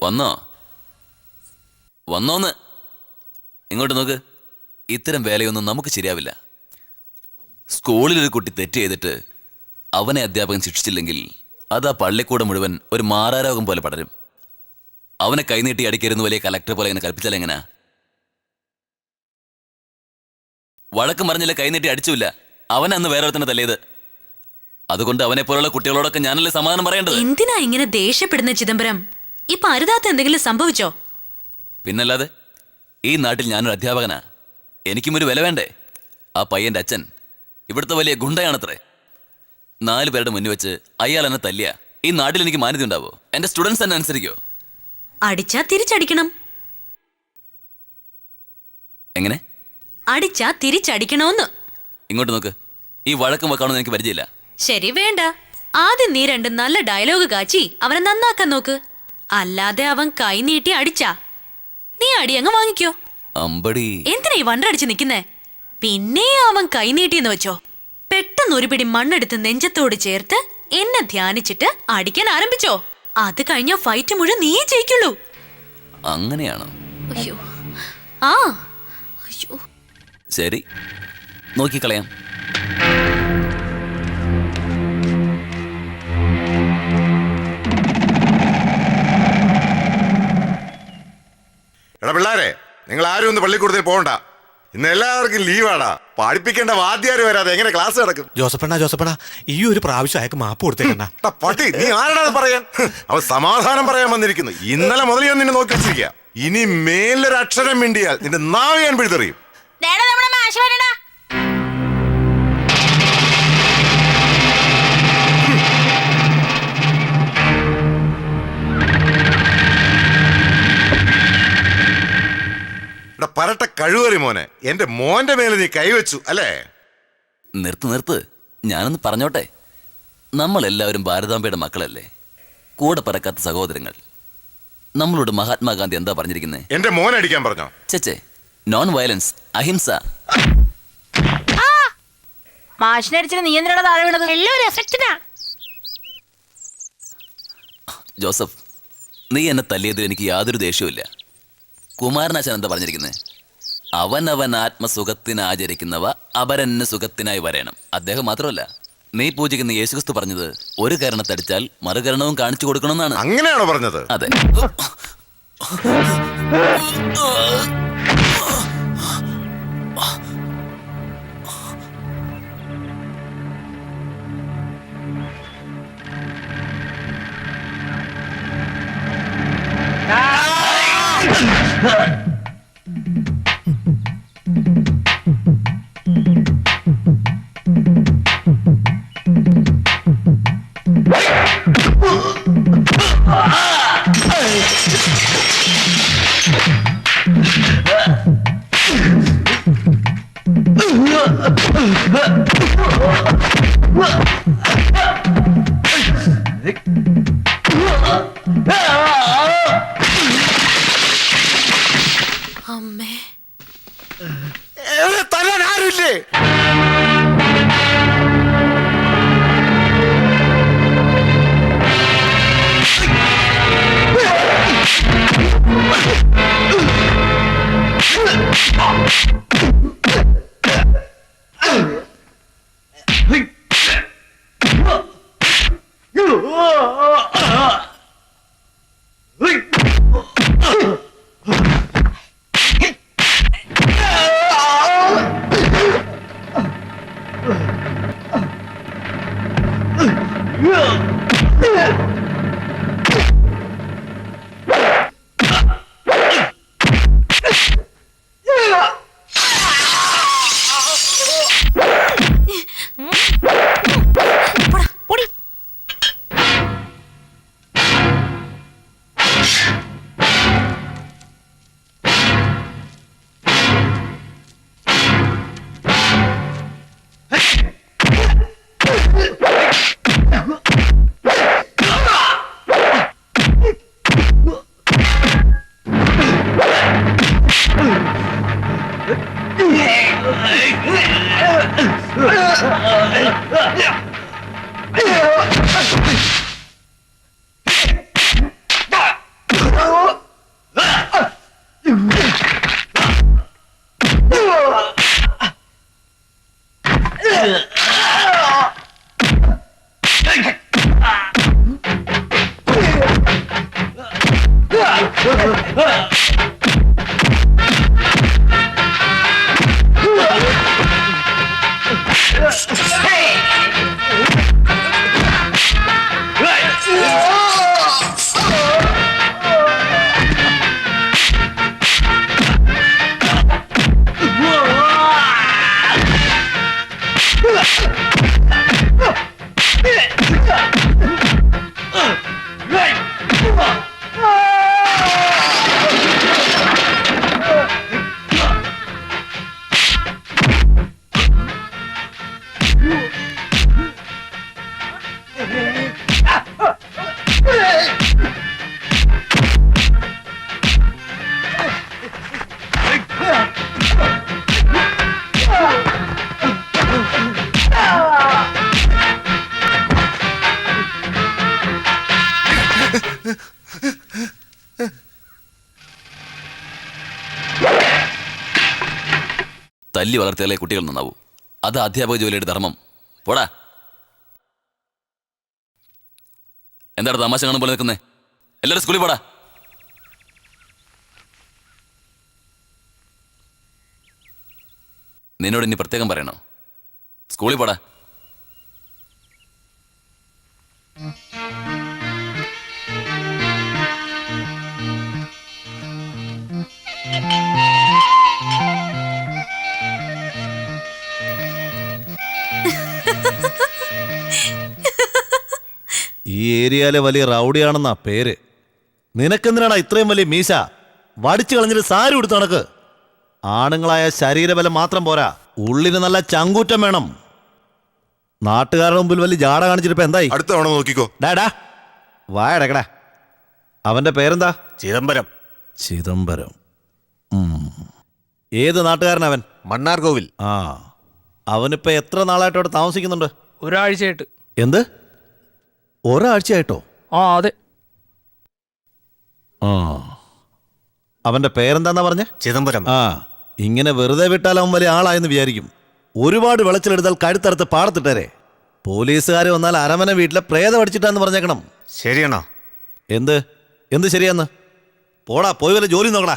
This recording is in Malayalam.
വന്നോ വന്നോന്ന് ഇങ്ങോട്ട് നോക്ക്. ഇത്തരം വേലയൊന്നും നമുക്ക് ശരിയാവില്ല. സ്കൂളിലൊരു കുട്ടി തെറ്റ് ചെയ്തിട്ട് അവനെ അധ്യാപകൻ ശിക്ഷിച്ചില്ലെങ്കിൽ അത് ആ പള്ളിക്കൂടം മുഴുവൻ ഒരു മാറാരോഗം പോലെ പടരും. അവനെ കൈനീട്ടി അടിക്കരുന്ന് വലിയ കലക്ടർ പോലെ ഇങ്ങനെ കൽപ്പിച്ചാൽ എങ്ങനാ? വഴക്ക് മറിഞ്ഞില്ല, കൈനീട്ടി അടിച്ചില്ല. അവനന്ന് വേറെ തന്നെ തല്ലിയത്. അതുകൊണ്ട് അവനെ പോലുള്ള കുട്ടികളോടൊക്കെ ഞാനല്ലേ സമാധാനം പറയേണ്ടത്. എന്തിനാ ഇങ്ങനെ ദേഷ്യപ്പെടുന്ന ചിദംബരം? ഇപ്പൊ അരുതാത്ത എന്തെങ്കിലും സംഭവിച്ചോ? പിന്നല്ലാതെ, ഈ നാട്ടിൽ ഞാനൊരു അധ്യാപകനാ. എനിക്കും ഒരു വില വേണ്ടേ? ആ പയ്യന്റെ അച്ഛൻ ഇവിടുത്തെ വലിയ ഗുണ്ടയാണത്രേ. 4 പേരുടെ മുന്നിൽ വെച്ച് അയാൾ എന്നെ തല്ലിയ ഈ നാട്ടിൽ എനിക്ക് മാന്യത ഉണ്ടാവോ? എന്റെ സ്റ്റുഡൻസ് എന്നെ അനുസരിക്കോ? അടിച്ചാ തിരിച്ചടിക്കണം. എങ്ങനെ? അടിച്ചാ തിരിച്ചടിക്കണോന്ന്. ഇങ്ങോട്ട് നോക്ക്. ഈ വഴക്കം വെക്കാണെന്ന് എനിക്ക് പരിചയമില്ല. ശരി, വേണ്ട. ആദ്യം നീ 2 നല്ല ഡയലോഗ് കാച്ചി അവനെ നന്നാക്കാൻ നോക്ക്. അല്ലാതെ അവൻ കൈ നീട്ടി അടിച്ചാ നീ അടി അങ്ങ് വാങ്ങിക്കോ. അമ്പടി, എന്തിനാ ഈ വണ്ടടിച്ച് നിക്കുന്നേ? പിന്നെ അവൻ കൈ നീട്ടിയെന്ന് വെച്ചോ, പെട്ടെന്ന് ഒരു പിടി മണ്ണെടുത്ത് നെഞ്ചത്തോട് ചേർത്ത് എന്നെ ധ്യാനിച്ചിട്ട് അടിക്കാൻ ആരംഭിച്ചോ. അത് കഴിഞ്ഞ ഫൈറ്റ് മുഴുവൻ നീ ജയിക്കുള്ളൂ. അങ്ങനെയാണോ? അയ്യോ, ആ അയ്യോ. ശരി, നോക്കിക്കളയാം. എടാ പിള്ളാരെ, നിങ്ങൾ ആരും ഒന്ന് പള്ളിക്കൂടത്തിൽ പോകണ്ട. ഇന്ന് എല്ലാവർക്കും ലീവാടാ. പഠിപ്പിക്കേണ്ട വാദ്യാര് വരാതെ എങ്ങനെ ക്ലാസ് നടക്കും? ജോസപ്പണ്ണ ഈ ഒരു പ്രാവശ്യം അയാൾക്ക് മാപ്പ് കൊടുത്തേക്കണ്ട. പട്ടി, നീ ആരാടാ പറയാൻ? അവൻ സമാധാനം പറയാൻ വന്നിരിക്കുന്നു. ഇന്നലെ മുതൽ ഞാൻ നിന്നെ നോക്കി വെച്ചിരിക്കുക. ഇനി മേലൊരു അക്ഷരം മിണ്ടിയാൽ നിന്റെ നാവ് ഞാൻ പിഴുതെറിയും. പരട്ട കഴിവറി മോനെ, എന്റെ മോന്റെ മേലെ നീ കൈവച്ചു അല്ലേ? നിർത്ത്. ഞാനൊന്ന് പറഞ്ഞോട്ടെ. നമ്മളെല്ലാവരും ഭാരതാംബയുടെ മക്കളല്ലേ, കൂടെ പറക്കാത്ത സഹോദരങ്ങൾ. നമ്മളോട് മഹാത്മാഗാന്ധി എന്താ പറഞ്ഞിരിക്കുന്നത്? എന്റെ മോനെ അടിക്കാൻ പറഞ്ഞോ? ചേച്ചേ, നോൺ വയലൻസ്, അഹിംസ. ജോസഫ്, നീ എന്നെ തല്ലിയതിൽ എനിക്ക് യാതൊരു ദേഷ്യവുമില്ല. കുമാരനാശൻ എന്താ പറഞ്ഞിരിക്കുന്നത്? അവനവൻ ആത്മസുഖത്തിന് ആചരിക്കുന്നവ അപരന് സുഖത്തിനായി വരേണം. അദ്ദേഹം മാത്രമല്ല, നീ പൂജിക്കുന്ന യേശുക്രിസ്തു പറഞ്ഞത് ഒരു കരണത്തടിച്ചാൽ മറുകരണവും കാണിച്ചു കൊടുക്കണമെന്നാണ്. അങ്ങനെയാണോ പറഞ്ഞത്? അതെ. അമ്മേ, തല്ലാൻ ആരുമില്ലേ? തല്ലി വളർത്തിയാലേ കുട്ടികൾ നന്നാവൂ. അത് അധ്യാപക ജോലിയുടെ ധർമ്മം. പോടാ. എന്താണ് തമാശ കാണും പോലെ നിൽക്കുന്നേ? എല്ലാവരും സ്കൂളിൽ പോടാ. നിന്നോട് ഇനി പ്രത്യേകം പറയണോ? സ്കൂളിൽ പോടാ. ഈ ഏരിയയിലെ വലിയ റൗഡിയാണെന്നാ പേര്. നിനക്കെന്തിനാടാ ഇത്രയും വലിയ മീശ? വടിച്ചു കളഞ്ഞിട്ട് സാരി ഉടുത്ത് നടക്ക്. ആണുങ്ങളായ ശരീരബലം മാത്രം പോരാ, ഉള്ളിന് നല്ല ചങ്കൂറ്റം വേണം. നാട്ടുകാരുടെ മുമ്പിൽ വലിയ ജാട കാണിച്ചിട്ട് ഇപ്പൊ എന്തായി? അടുത്ത തവണ നോക്കിക്കോ. ഡാ വായടക്കടാ. അവന്റെ പേരെന്താ? ചിദംബരം. ചിദംബരം. ഏത് നാട്ടുകാരനവൻ? മണ്ണാർകോവിൽ. ആ, അവനിപ്പോ എത്ര നാളായിട്ട് അവിടെ താമസിക്കുന്നുണ്ട്? ഒരാഴ്ചയായിട്ട്. എന്ത്, ഒരാഴ്ചയായിട്ടോ? ആ അതെ. ആ, അവന്റെ പേരെന്താന്നാ പറഞ്ഞ? ചിദംബരം. ആ, ഇങ്ങനെ വെറുതെ വിട്ടാൽ അവൻ വലിയ ആളായെന്ന് വിചാരിക്കും. ഒരുപാട് വിളച്ചിലെടുത്താൽ കഴുത്തറുത്ത് പാടത്തിട്ടേരെ. പോലീസുകാർ വന്നാൽ അരമന വീട്ടിലെ പ്രേതം അടിച്ചിട്ടാന്ന് പറഞ്ഞേക്കണം. ശരിയാണോ? എന്ത് എന്ത് ശരിയാന്ന്? പോടാ, പോയി വല്ല ജോലി നോക്കടാ.